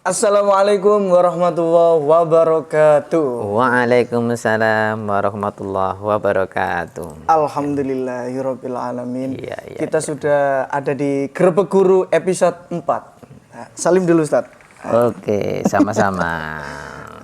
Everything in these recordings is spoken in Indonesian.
Assalamualaikum warahmatullahi wabarakatuh. Waalaikumsalam warahmatullahi wabarakatuh. Alhamdulillahirabbil alamin. Iya, iya, Kita iya. sudah ada di Grebek Guru episode 4. Nah, salim dulu Ustaz. Oke, sama-sama.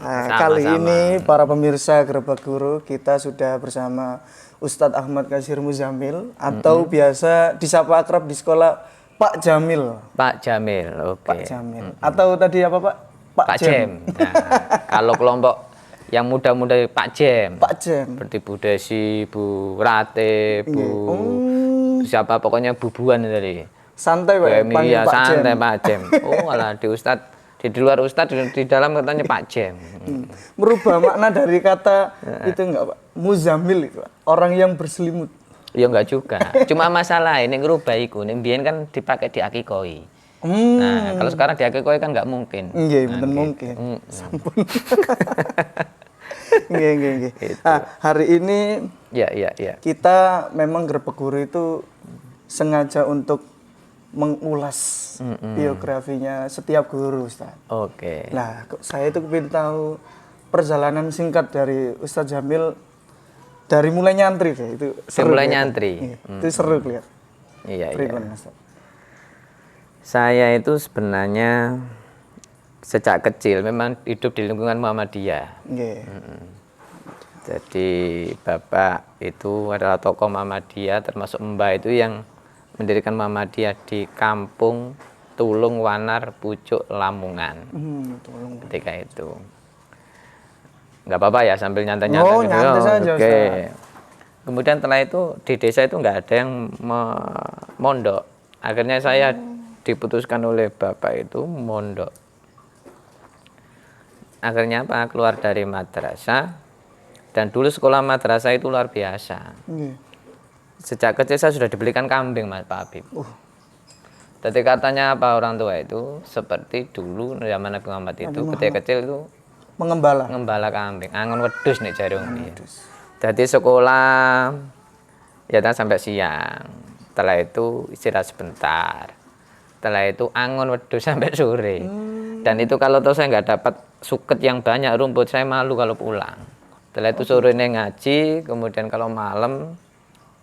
Kali Sama-sama. ini para pemirsa Grebek Guru kita sudah bersama Ustadz Ahmad Katsir Muzamil atau biasa disapa akrab di sekolah Pak Jamil. Pak Jamil, oke. Pak Jamil. Atau tadi apa Pak? Pak Jem. Nah, kalau kelompok yang muda-muda Pak Jem. Pak Jem. Seperti Bu Desi, Bu Rate, Bu siapa pokoknya bubuan tadi. Santai Pak, Emi, panggil ya, Pak Jem. santai Pak Jem. Oh, alah di luar Ustadz, di dalam katanya Pak Jem. Merubah makna dari kata itu enggak Pak? Muzamil itu Pak. Orang yang berselimut. Ya enggak juga. Cuma masalah ini ngerubah iku ning biyen kan dipakai di akikoi. Nah, kalau sekarang di akikoi kan enggak mungkin. Nggih, mboten mungkin. Sampun. Nggih. Hari ini Ya. kita memang Grebek Guru itu sengaja untuk mengulas biografinya setiap guru Ustaz. Oke. Nah, saya itu ingin tahu perjalanan singkat dari Ustaz Jamil dari mulai nyantri deh, itu seru. Mulai kelihatan. nyantri. Iya, itu seru lihat. Iya. Pripun, Ustaz? Saya itu sebenarnya sejak kecil memang hidup di lingkungan Muhammadiyah. Nggih. Jadi bapak itu adalah tokoh Muhammadiyah, termasuk mbah itu yang mendirikan Muhammadiyah di kampung Tulung Wanar, Pucuk, Lamongan. Tolong. Ketika itu. Nggak apa-apa ya sambil nyantai-nyantai. Oh, gitu. nyantai saja, Oke. Ustaz. Kemudian setelah itu di desa itu nggak ada yang mondok. Akhirnya saya diputuskan oleh bapak itu mondok. Akhirnya apa? Keluar dari madrasah. Dan dulu sekolah madrasah itu luar biasa. Nggih. Sejak kecil saya sudah dibelikan kambing Mas Pak Habib. Jadi katanya apa orang tua itu seperti dulu zaman Nabi Muhammad itu ketika kecil itu Mengembala. ngembala kambing, angon wedhus nek jare wong iki. Jadi sekolah ya sampai siang. Setelah itu istirahat sebentar. Setelah itu angon wedhus sampai sore. Dan itu kalau saya nggak dapat suket yang banyak rumput, saya malu kalau pulang. Setelah itu sore ngaji, kemudian kalau malam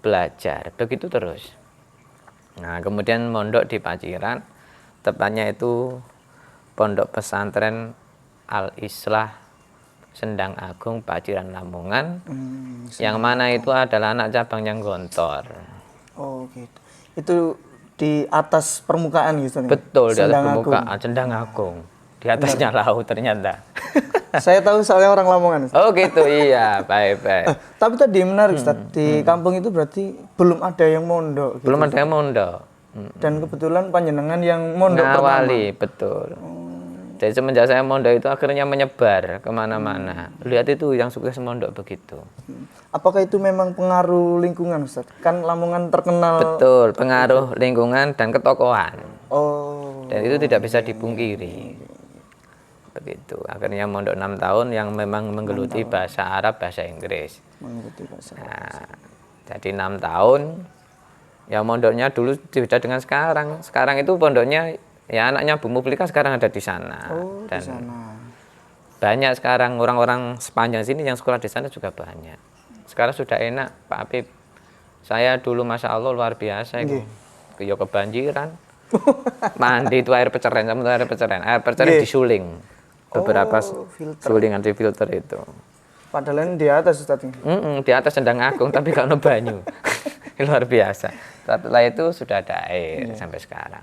belajar. Begitu terus. Nah, kemudian mondok di Paciran, tepatnya itu Pondok Pesantren Al-Islah Sendang Agung Paciran Lamongan, yang mana itu adalah anak cabangnya Gontor. Oh, gitu. Itu di atas permukaan gitu nih. Betul, di atas Sendang permukaan Sendang Agung. Di atasnya laut ternyata. Saya tahu soalnya orang Lamongan, Ustaz. Oh gitu, iya, baik. Tapi tadi menarik Ustaz, di kampung itu berarti belum ada yang mondok gitu. Belum ada yang mondok. Dan kebetulan panjenengan yang mondok Ngawali, betul. Jadi semenjak saya mondok itu akhirnya menyebar kemana-mana. Lihat itu yang sukses mondok begitu. Apakah itu memang pengaruh lingkungan Ustaz? Kan Lamongan terkenal. Betul, pengaruh lingkungan dan ketokohan. Oh. Dan itu tidak bisa dipungkiri. Begitu. Akhirnya mondok 6 tahun yang memang menggeluti bahasa Arab, bahasa Inggris. Mengerti bahasa. Nah, jadi 6 tahun. Ya mondoknya dulu beda dengan sekarang. Sekarang itu pondoknya ya anaknya Bu Muplika sekarang ada di sana. Oh, Dan di sana. banyak sekarang orang-orang sepanjang sini yang sekolah di sana juga banyak. Sekarang sudah enak Pak Habib. Saya dulu Masya Allah luar biasa itu. Ya kebanjiran. Mandi itu air peceren, sama air peceren disuling. Beberapa sulingan di filter itu. Padahal di atas Ustaz. Di atas Sendang Agung tapi kalau banyu. Luar biasa. Setelah itu sudah ada air sampai sekarang.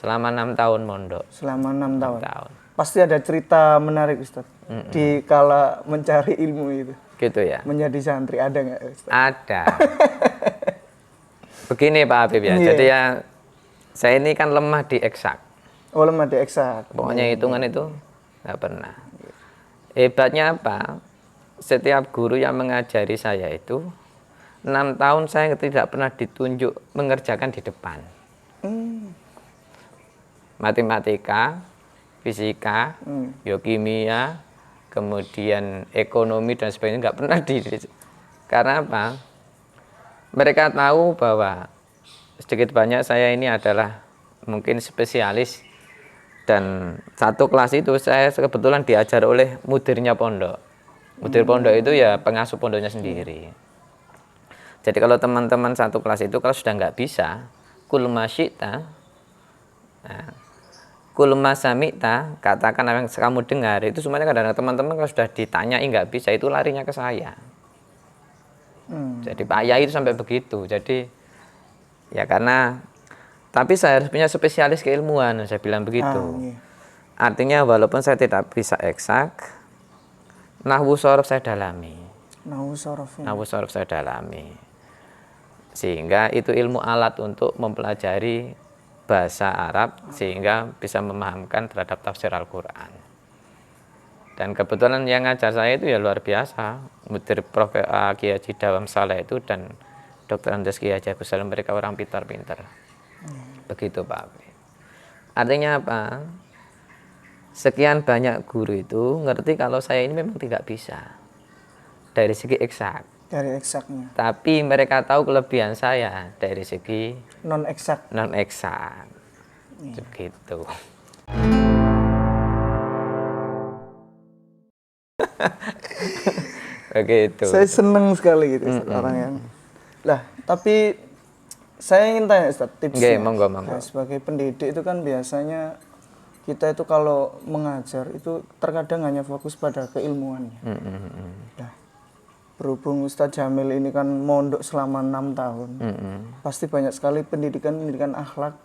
Selama 6 tahun mondok. Selama 6 tahun. 6 tahun. Pasti ada cerita menarik Ustaz. Di kala mencari ilmu itu. Gitu ya. Menjadi santri ada nggak Ustaz? Ada. Begini Pak Habib ya. Jadi ya saya ini kan lemah di eksak. Oh, lemah di eksak. Pokoknya hitungan itu nggak pernah. Hebatnya apa? Setiap guru yang mengajari saya itu 6 tahun saya tidak pernah ditunjuk mengerjakan di depan. Matematika, fisika, biokimia, kemudian ekonomi dan sebagainya nggak pernah di. Karena apa? Mereka tahu bahwa sedikit banyak saya ini adalah mungkin spesialis Dan satu kelas itu saya kebetulan diajar oleh mudirnya pondok. Mudir pondok itu ya pengasuh pondoknya sendiri. Jadi kalau teman-teman satu kelas itu kalau sudah nggak bisa, kul masyita, nah, kul masamita, katakan apa yang kamu dengar, itu semuanya kadang-kadang teman-teman kalau sudah ditanyai nggak bisa, itu larinya ke saya. Jadi Pak Yai itu sampai begitu. Jadi ya karena, tapi saya harus punya spesialis keilmuan, saya bilang begitu. Iya. Artinya walaupun saya tidak bisa eksak, nahwu shorof saya dalami. Nahwu shorof. Nahwu shorof saya dalami. Sehingga itu ilmu alat untuk mempelajari bahasa Arab sehingga bisa memahamkan terhadap tafsir Al-Qur'an. Dan kebetulan yang ngajar saya itu ya luar biasa. Mudir Prof. Kiai Haji Dawam Saleh itu dan Dr. Andes Kiai Haji Agus Salim, mereka orang pintar-pintar. Begitu Pak. Artinya apa? Sekian banyak guru itu ngerti kalau saya ini memang tidak bisa dari segi eksak. Dari eksaknya. Tapi mereka tahu kelebihan saya dari segi Non eksak. non eksak. Begitu. Begitu. Saya seneng sekali gitu orang yang. Lah, tapi saya ingin tanya Ustaz, tipsnya. Monggo. Nah, sebagai pendidik itu kan biasanya kita itu kalau mengajar itu terkadang hanya fokus pada keilmuannya. Nah, berhubung Ustadz Jamil ini kan mondok selama 6 tahun, pasti banyak sekali pendidikan akhlak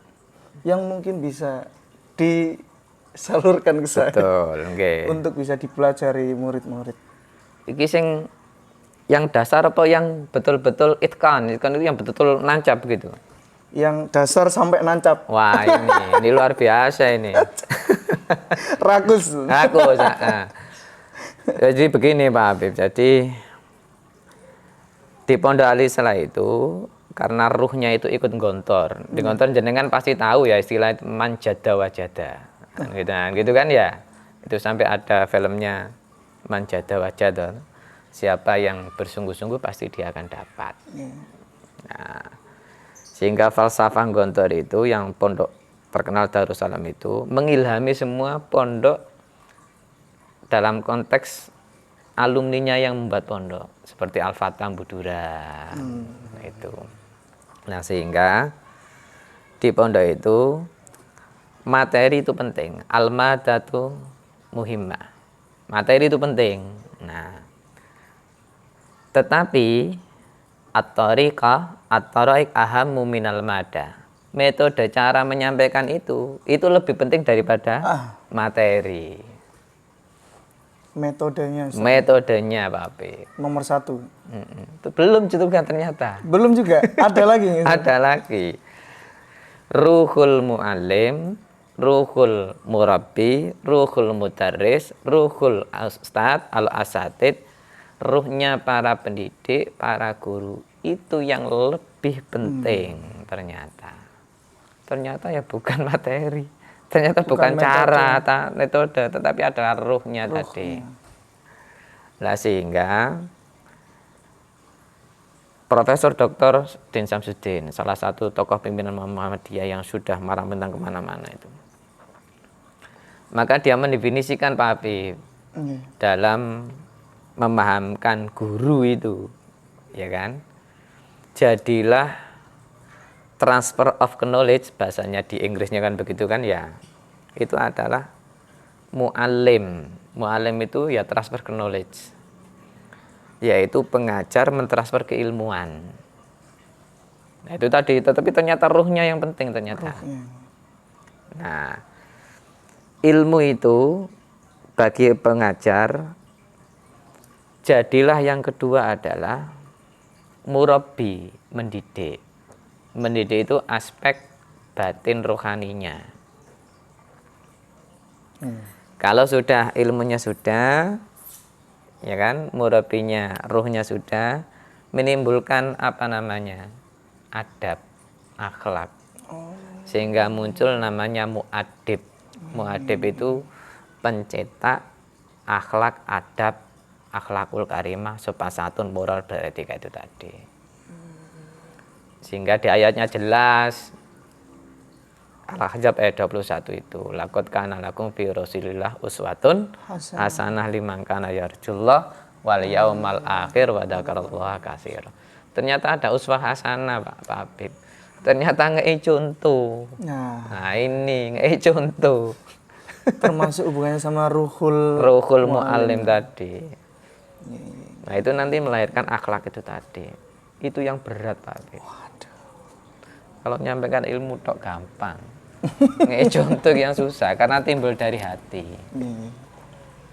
yang mungkin bisa disalurkan ke saya. Betul, untuk bisa dipelajari murid-murid. Iki sing yang dasar apa yang betul-betul itkan itu yang betul-betul nancap gitu. Yang dasar sampai nancap. Wah, ini luar biasa ini. Rakus. Jadi begini Pak Habib. Jadi di Pondok Ali Salah itu karena ruhnya itu ikut gontor. Di gontor jenengan pasti tahu ya istilah manjada wajada. Gitu kan ya. Itu sampai ada filmnya manjada wajada. Siapa yang bersungguh-sungguh pasti dia akan dapat. Nah, sehingga falsafah gontor itu yang pondok terkenal Darussalam itu mengilhami semua pondok dalam konteks alumninya yang membuat pondok seperti Al-Fatah Budura itu. Nah, sehingga di pondok itu materi itu penting, al-madatu muhimmah. Materi itu penting. Nah, tetapi at-tariq ahammu minal mada. Metode cara menyampaikan itu lebih penting daripada materi. Metodenya Ustaz. Metodenya Pak Habib. Nomor 1. Itu belum juga ternyata. Belum juga, ada lagi. Ada lagi. Ruhul muallim, ruhul murabbi, ruhul mudarris, ruhul ustad, al-asatid. Ruhnya para pendidik, para guru itu yang lebih penting ternyata. Ternyata ya bukan materi, ternyata bukan cara, metode, tetapi adalah ruhnya tadi. Lah sehingga Profesor Dr. Din Samsudin, salah satu tokoh pimpinan Muhammadiyah yang sudah marah bentang kemana-mana itu, maka dia mendefinisikan Pak Habib dalam memahamkan guru itu, ya kan? Jadilah transfer of knowledge, bahasanya di Inggrisnya kan begitu kan ya. Itu adalah muallim. Muallim itu ya transfer knowledge. Yaitu pengajar mentransfer keilmuan. Nah, itu tadi, tetapi ternyata ruhnya yang penting ternyata. Nah, ilmu itu bagi pengajar, jadilah yang kedua adalah murabbi, mendidik. Mendidik itu aspek batin rohaninya. Kalau sudah ilmunya sudah, ya kan, murabbinya, ruhnya sudah, menimbulkan apa namanya? Adab, akhlak. Sehingga muncul namanya muadib. Muadib itu pencetak akhlak, adab, akhlakul karimah, sopasatun, moral, beretika itu tadi. Sehingga di ayatnya jelas Al-Ahzab ayat 21 itu. Laqad kana lakum fi Rasulillah uswatun hasanah liman kana yarjullah wal yaumal akhir wa dzakarallaha katsira. Ternyata ada uswah hasanah Pak Habib. Ternyata ngei contoh. Nah, ini ngei contoh. Termasuk hubungannya sama ruhul muallim tadi. Nah, itu nanti melahirkan akhlak itu tadi. Itu yang berat Pak Habib. Kalau menyampaikan ilmu tok gampang. Contoh yang susah karena timbul dari hati.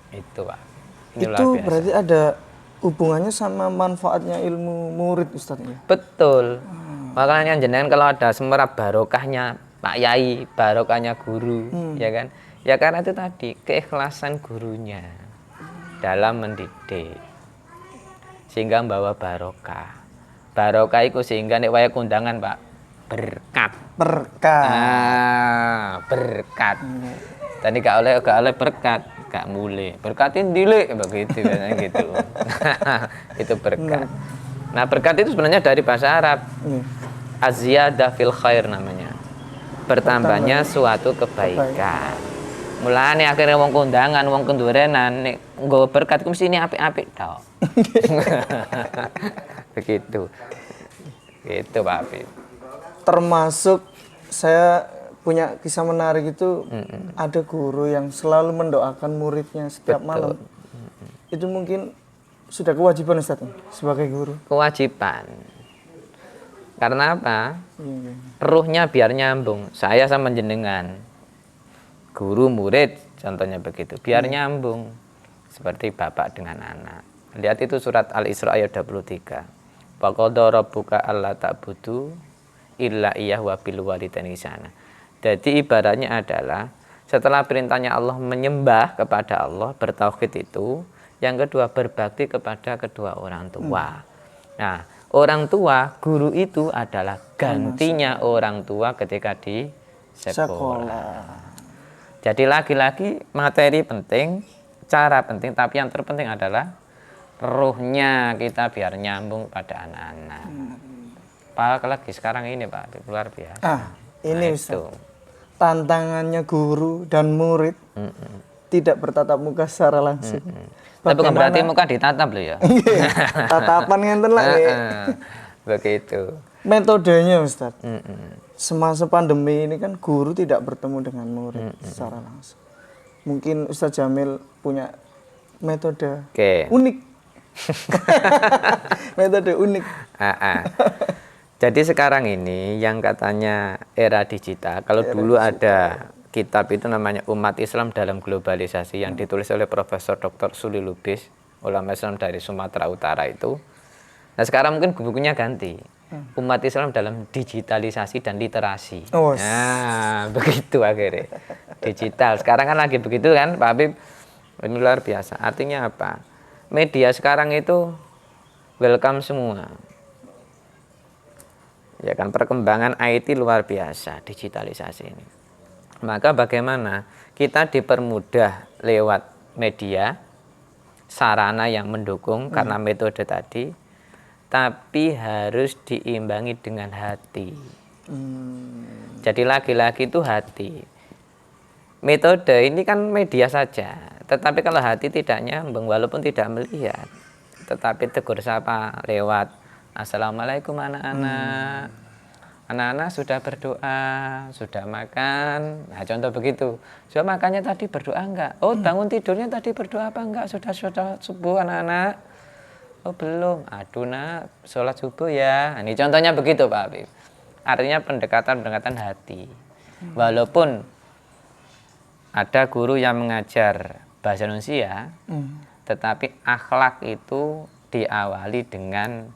Itu Pak. Itu berarti ada hubungannya sama manfaatnya ilmu murid Ustaz ya? Betul. Makanya jenengan kalau ada semerap barokahnya Pak Yai, barokahnya guru, ya kan? Ya karena itu tadi keikhlasan gurunya dalam mendidik. Sehingga membawa barokah. Barokah itu sehingga nek waya kondangan Pak berkat. Berkat. Tadi gak oleh berkat, gak mulai. Berkatin dilik begitu kan gitu. Itu berkat. Nah, berkat itu sebenarnya dari bahasa Arab. Az-ziyadah fil khair namanya. Bertambahnya suatu kebaikan. Mulane akhirnya wong kondangan, wong kendurenan nek nggo berkat ku mesti ini apik-apik tok. Begitu. Gitu Pak Habib. Termasuk saya punya kisah menarik itu, ada guru yang selalu mendoakan muridnya setiap malam. Itu mungkin sudah kewajiban Ustaz sebagai guru. Kewajiban. Karena apa? Ruhnya biar nyambung. Saya sama jenengan. Guru murid contohnya begitu. Biar nyambung. Seperti bapak dengan anak. Lihat itu surat Al-Isra ayat 23. Faqadha rabbuka alla ta'budu illa iyyahu wa bil walidaini ihsana. Jadi ibaratnya adalah setelah perintahnya Allah menyembah kepada Allah, bertauhid itu, yang kedua berbakti kepada kedua orang tua. Nah, orang tua, guru itu adalah gantinya orang tua ketika di sekolah. Jadi lagi-lagi materi penting, cara penting, tapi yang terpenting adalah ruhnya kita biar nyambung pada anak-anak. Apalagi sekarang ini Pak, luar biasa. Ini itu tantangannya guru dan murid tidak bertatap muka secara langsung. Tapi bukan berarti muka ditatap loh ya. Tatapan ngenten lah ya. Begitu. Metodenya Ustaz. Semasa pandemi ini kan guru tidak bertemu dengan murid secara langsung. Mungkin Ustaz Jamil punya metode unik. Metode unik. Jadi sekarang ini yang katanya era digital, kalau dulu ada kitab itu namanya Umat Islam dalam Globalisasi yang ditulis oleh Profesor Dr. Suli Lubis, ulama Islam dari Sumatera Utara itu. Nah sekarang mungkin bukunya ganti. Umat Islam dalam digitalisasi dan literasi. Nah, begitu akhirnya. Digital. Sekarang kan lagi begitu kan, Pak Habib? Ini luar biasa. Artinya apa? Media sekarang itu welcome semua. Ya kan, perkembangan IT luar biasa, digitalisasi ini. Maka bagaimana kita dipermudah lewat media, sarana yang mendukung karena metode tadi, tapi harus diimbangi dengan hati. Jadi lagi-lagi itu hati. Metode ini kan media saja, tetapi kalau hati tidak nyambung, walaupun tidak melihat, tetapi tegur sapa lewat Assalamualaikum anak-anak. Anak-anak sudah berdoa, sudah makan. Nah, contoh begitu. Sudah makannya tadi berdoa enggak? Oh, bangun tidurnya tadi berdoa apa enggak? Sudah subuh anak-anak? Oh, belum. Aduh, nak, sholat subuh ya. Nah, ini contohnya begitu, Pak Habib. Artinya pendekatan hati. Walaupun ada guru yang mengajar bahasa Indonesia, tetapi akhlak itu diawali dengan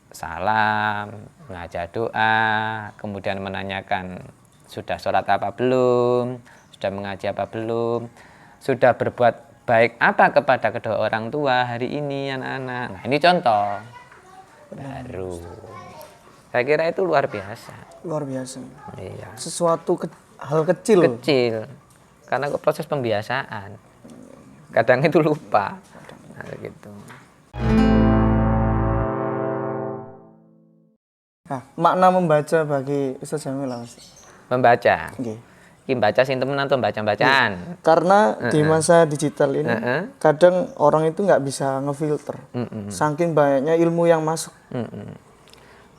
salam, mengajak doa, kemudian menanyakan sudah sholat apa belum, sudah mengaji apa belum, sudah berbuat baik apa kepada kedua orang tua hari ini anak-anak. Nah, ini contoh baru. Saya kira itu luar biasa. Luar biasa. Iya. Sesuatu hal kecil. Kecil. Karena proses pembiasaan. Kadang itu lupa. Nah, gitu. Nah, makna membaca bagi Ustaz Jamil apa sih? membaca. Nggih. Iki baca sing temenan to baca-bacaan. Karena di masa digital ini kadang orang itu nggak bisa ngefilter. Saking banyaknya ilmu yang masuk.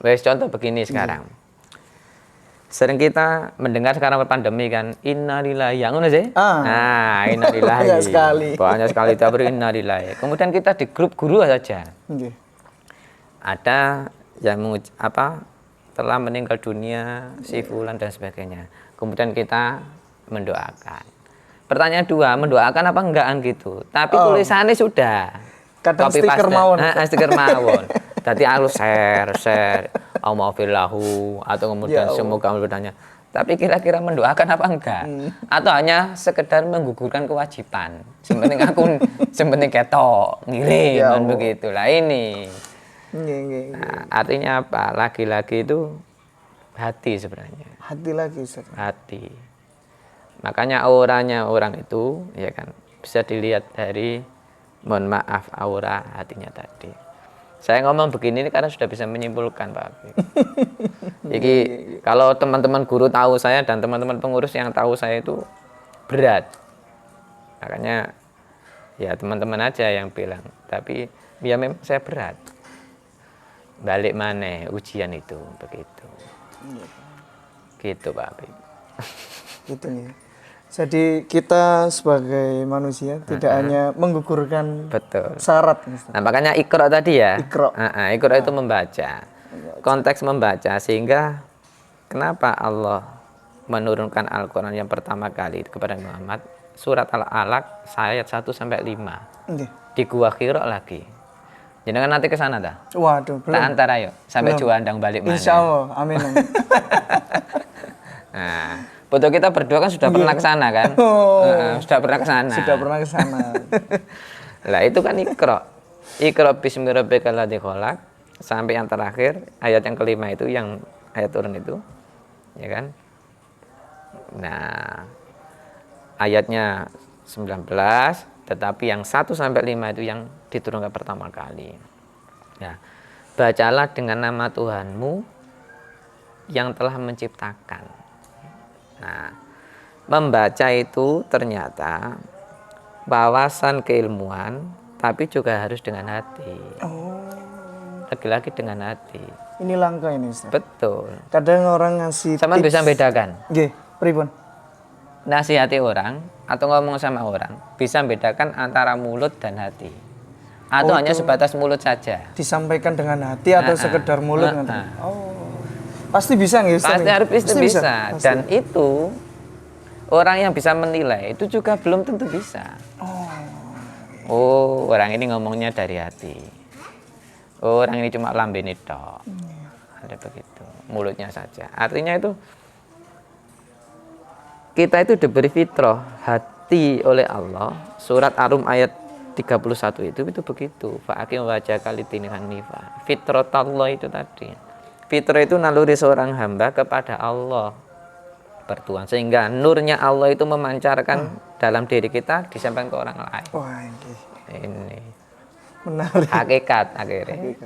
Wes contoh begini sekarang. Sering kita mendengar sekarang pandemi kan, innalillahi, yang ngono sih. Nah, innalillahi. Banyak sekali. Banyak sekali kita beri innalillahi. Kemudian kita di grup guru saja. Nggih. Ada yang telah meninggal dunia, si fulan dan sebagainya. Kemudian kita mendoakan. Pertanyaan dua, mendoakan apa enggak gitu. Tapi tulisannya sudah. Kadang Copy stiker paste. mawon. Stiker mawon. Tadi aku share. Maafillahu atau kemudian semoga bertanya. Tapi kira-kira mendoakan apa enggak? Atau hanya sekedar menggugurkan kewajiban. Sepenting aku sepenting ketok ngirim kan begitulah ini. Nah, artinya apa? Lagi-lagi itu hati sebenarnya. Hati lagi, Ustaz. Hati. Makanya auranya orang itu ya kan bisa dilihat dari mohon maaf aura hatinya tadi. Saya ngomong begini ini karena sudah bisa menyimpulkan Pak Abi. Jadi kalau teman-teman guru tahu saya dan teman-teman pengurus yang tahu saya itu berat. Makanya ya teman-teman aja yang bilang. Tapi ya memang saya berat. Balik mana ujian itu begitu. Gitu Pak Abi. Gitu nih. Jadi kita sebagai manusia tidak hanya menggugurkan syarat. Nah makanya Iqra tadi ya. Iqra itu membaca. Konteks membaca sehingga kenapa Allah menurunkan Al-Quran yang pertama kali kepada Muhammad surat Al-Alaq ayat 1 sampai 5. Di Gua Hira lagi. Jadi kan nanti ke sana dah. Waduh, belum. Tak antar ayo sampai Juandang balik mana. Insyaallah, amin. Nah, foto kita berdua kan sudah pernah ke sana kan? Sudah pernah ke sana. Sudah pernah ke sana. Lah itu kan Iqra. Iqra bismi rabbikal ladzi khalaq sampai yang terakhir ayat yang kelima itu yang ayat turun itu. Ya kan? Nah, ayatnya 19 tetapi yang 1 sampai 5 itu yang diturunkan pertama kali. Nah, bacalah dengan nama Tuhanmu yang telah menciptakan. Nah, membaca itu ternyata wawasan keilmuan, tapi juga harus dengan hati. Lagi-lagi dengan hati. Ini langka ini, Ustaz. Betul. Kadang orang ngasih Sama bisa bedakan. Nggih, pripun? Nasihati orang atau ngomong sama orang bisa bedakan antara mulut dan hati. Atau hanya sebatas mulut saja. Disampaikan dengan hati atau sekedar mulut. Pasti bisa nggak Ustaz? Pasti harus bisa. Dan itu orang yang bisa menilai itu juga belum tentu bisa. Oh, orang ini ngomongnya dari hati. Oh, orang ini cuma lambene tok. Ada begitu. Mulutnya saja. Artinya itu kita itu diberi fitrah hati oleh Allah. Surat Ar-Rum ayat 31 itu begitu. Fa'aqim wajhaka lidini hanifah. Fitratallah itu tadi. Fitrah itu naluri seorang hamba kepada Allah bertuhan sehingga nurnya Allah itu memancarkan dalam diri kita disampaikan ke orang lain. Wah, ini menarik. Hakikat akhirnya.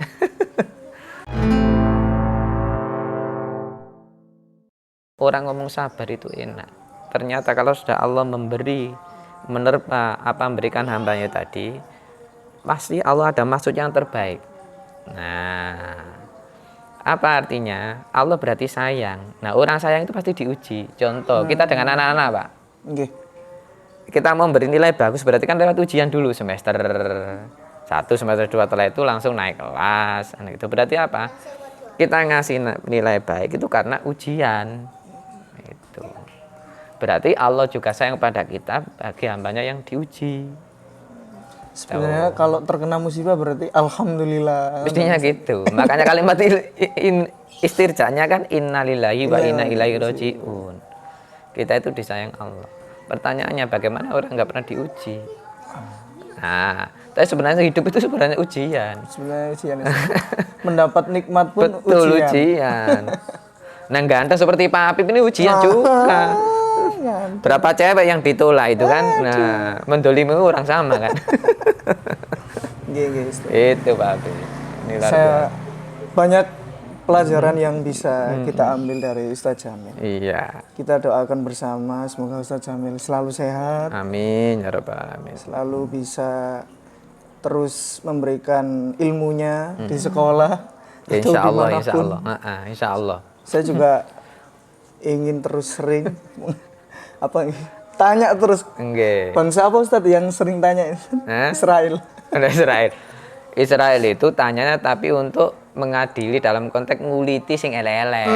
Orang ngomong sabar itu enak. Ternyata kalau sudah Allah memberikan hambanya tadi, pasti Allah ada maksud yang terbaik. Nah, apa artinya? Allah berarti sayang. Nah, orang sayang itu pasti diuji. Contoh, kita dengan anak-anak, Pak. Kita mau beri nilai bagus, berarti kan lewat ujian dulu semester 1, semester 2, setelah itu langsung naik kelas. Nah, itu berarti apa? Kita ngasih nilai baik itu karena ujian. Itu. Berarti Allah juga sayang pada kita bagi hambanya yang diuji. Sebenarnya kalau terkena musibah berarti alhamdulillah. Mestinya gitu. Makanya kalimat istirjanya kan innalillahi wa inna ilaihi rajiun. Kita itu disayang Allah. Pertanyaannya bagaimana orang nggak pernah diuji? Nah, tapi sebenarnya hidup itu sebenarnya ujian. Sebenarnya ujian. Mendapat nikmat pun betul, ujian. Nah, ganteng seperti Pak Apip ini ujian juga. Berapa cewek yang ditolak itu kan? Nah, mendolimi orang sama kan? Itu Pak Apip. Saya banyak pelajaran yang bisa kita ambil dari Ustadz Jamil. Iya. Kita doakan bersama semoga Ustadz Jamil selalu sehat, Amin ya rabbal alamin. selalu bisa terus memberikan ilmunya di sekolah atau Insya Allah, dimanapun. insya Allah. Insya Allah. Saya juga ingin terus sering tanya terus. Enggak. Bangsa apa Ustadz yang sering tanya? Israel. Ada Israel. Israel itu tanyanya tapi untuk mengadili dalam konteks nguliti sing elek-elek.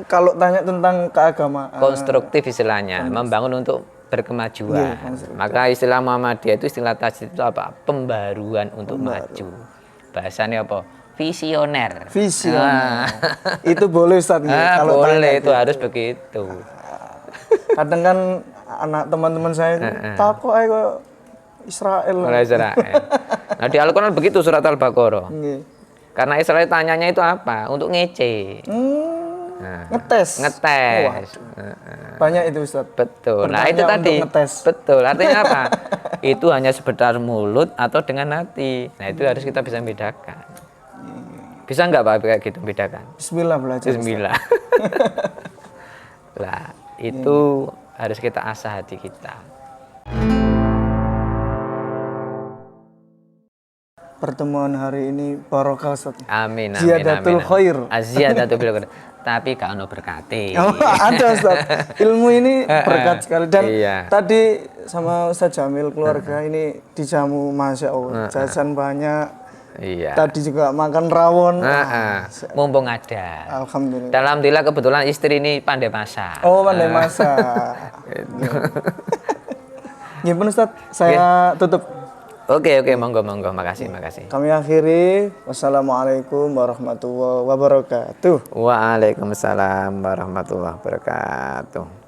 Kalau tanya tentang keagamaan, Konstruktif istilahnya, membangun untuk berkemajuan. Maka istilah Muhammadiyah itu istilah tajdid itu apa? Pembaruan untuk maju. Bahasanya apa? Visioner. visioner. Itu boleh Ustadz ya, kalau boleh, tanya itu gitu. harus begitu. Kadang kan anak teman-teman saya takut kok Israel. Oleh Israel. Nah di Al-Quran begitu surat Al-Baqarah. Nggih. Karena Israel tanyanya itu apa? Untuk ngece. Ngetes. Ngetes. Banyak itu Ustadz. Betul. Nah Bertanya itu tadi. untuk ngetes. Betul. Artinya apa? Itu hanya sekedar mulut atau dengan hati. Nah itu harus kita bisa bedakan. Bisa nggak Pak kayak gitu bedakan? Bismillah belajar. Bismillah. Lah itu harus kita asah hati kita. Pertemuan hari ini barokah Ustaz. Amin. Ziyadatul khair. Ziyadatul khair. Tapi gak ono berkati. Oh, ada Ustaz. Ilmu ini berkat sekali. Dan tadi sama Ustaz Jamil keluarga ini dijamu Masya Allah. Jajan banyak. Iya. Tadi juga makan rawon. Mumpung ada. Alhamdulillah. Dan alhamdulillah kebetulan istri ini pandai masak. Oh, pandai masak. Gimana Ustaz? Saya tutup. Oke, monggo, makasih. Kami akhiri. Wassalamualaikum warahmatullahi wabarakatuh. Waalaikumsalam warahmatullahi wabarakatuh.